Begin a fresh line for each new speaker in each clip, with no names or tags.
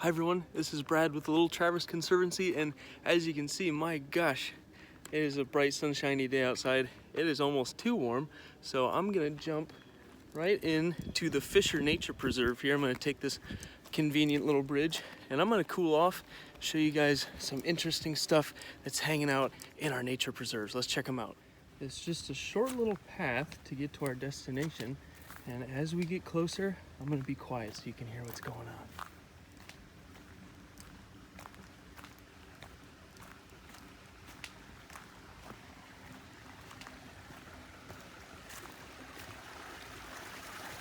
Hi everyone, this is Brad with the Little Traverse Conservancy, and as you can see, my gosh, it is a bright sunshiny day outside. It is almost too warm, so I'm gonna jump right into the Fisher Nature Preserve here. I'm gonna take this convenient little bridge and I'm gonna cool off, show you guys some interesting stuff that's hanging out in our nature preserves. Let's check them out. It's just a short little path to get to our destination, and as we get closer, I'm gonna be quiet so you can hear what's going on.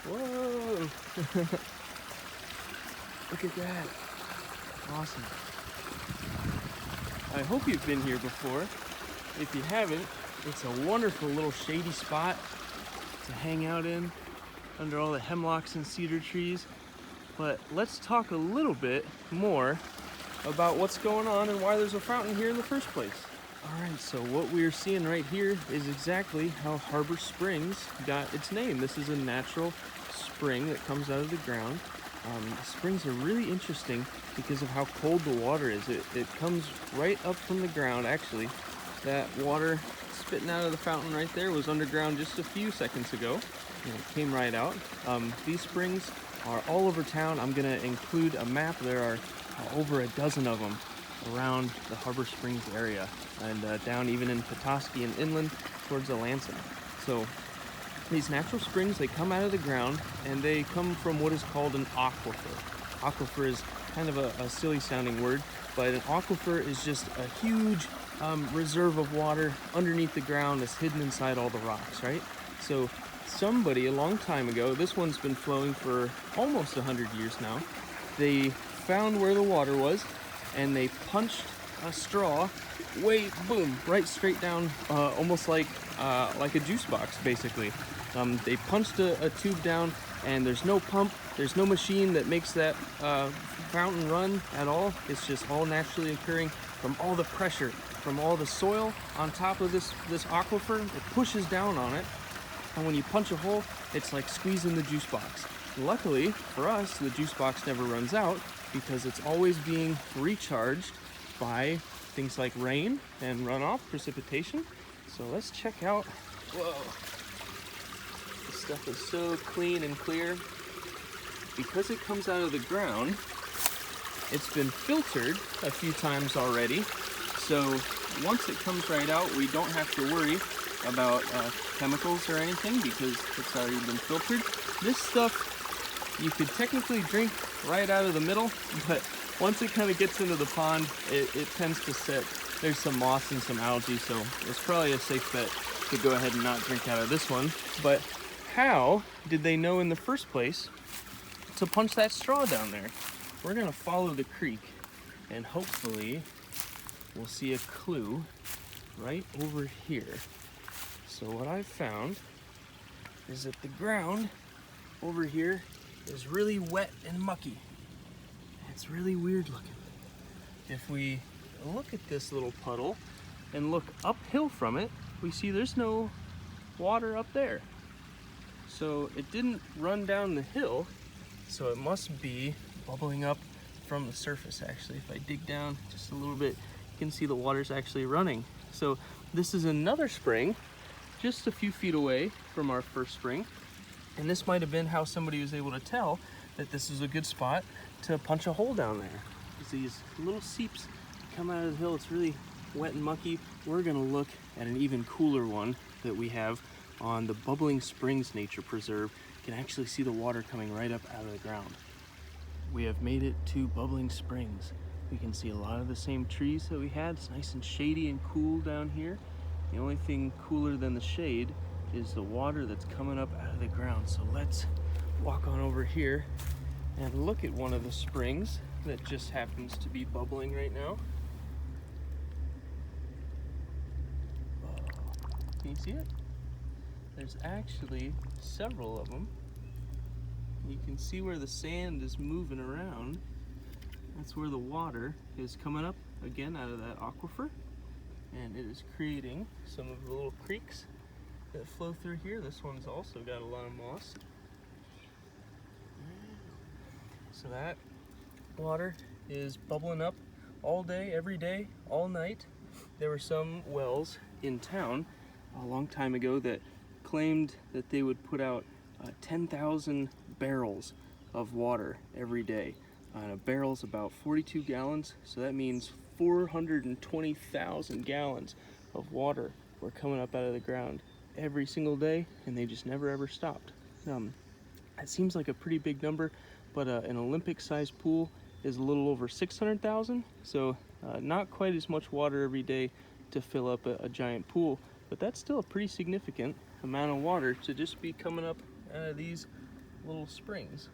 Whoa! Look at that. Awesome. I hope you've been here before. If you haven't, it's a wonderful little shady spot to hang out in under all the hemlocks and cedar trees. But let's talk a little bit more about what's going on and why there's a fountain here in the first place. Alright, so what we're seeing right here is exactly how Harbor Springs got its name. This is a natural spring that comes out of the ground. Springs are really interesting because of how cold the water is. It comes right up from the ground, actually. That water spitting out of the fountain right there was underground just a few seconds ago, and it came right out. These springs are all over town. I'm going to include a map. There are over a dozen of them around the Harbor Springs area, and down even in Petoskey and inland towards Lansing. So these natural springs, they come out of the ground and they come from what is called an aquifer. Aquifer is kind of a silly sounding word, but an aquifer is just a huge reserve of water underneath the ground that's hidden inside all the rocks, right? So somebody a long time ago, this one's been flowing for almost 100 years now, they found where the water was and they punched a straw boom, right straight down, almost like a juice box, basically. They punched a tube down, and there's no pump, there's no machine that makes that fountain run at all. It's just all naturally occurring from all the pressure, from all the soil on top of this aquifer. It pushes down on it, and when you punch a hole, it's like squeezing the juice box. Luckily for us, the juice box never runs out because it's always being recharged by things like rain and runoff, precipitation. So let's check out. Whoa. This stuff is so clean and clear. Because it comes out of the ground, it's been filtered a few times already. So once it comes right out, we don't have to worry about chemicals or anything because it's already been filtered. This stuff you could technically drink right out of the middle, but once it kind of gets into the pond, it tends to sit. There's some moss and some algae, so it's probably a safe bet to go ahead and not drink out of this one. But how did they know in the first place to punch that straw down there? We're gonna follow the creek and hopefully we'll see a clue right over here. So what I've found is that the ground over here is really wet and mucky. It's really weird looking. If we look at this little puddle and look uphill from it, we see there's no water up there. So it didn't run down the hill, so it must be bubbling up from the surface. Actually, if I dig down just a little bit, you can see the water's actually running. So this is another spring just a few feet away from our first spring, and this might have been how somebody was able to tell that this is a good spot to punch a hole down there. These little seeps come out of the hill. It's really wet and mucky. We're gonna look at an even cooler one that we have on the Bubbling Springs Nature Preserve. You can actually see the water coming right up out of the ground. We have made it to Bubbling Springs. We can see a lot of the same trees that we had. It's nice and shady and cool down here. The only thing cooler than the shade is the water that's coming up out of the ground. So let's walk on over here and look at one of the springs that just happens to be bubbling right now. Can you see it? There's actually several of them. You can see where the sand is moving around. That's where the water is coming up again out of that aquifer, and it is creating some of the little creeks that flow through here. This one's also got a lot of moss. So that water is bubbling up all day, every day, all night. There were some wells in town a long time ago that claimed that they would put out 10,000 barrels of water every day. A barrel's about 42 gallons, so that means 420,000 gallons of water were coming up out of the ground every single day, and they just never ever stopped. It seems like a pretty big number, but an Olympic-sized pool is a little over 600,000, so not quite as much water every day to fill up a giant pool, but that's still a pretty significant amount of water to just be coming up out of these little springs.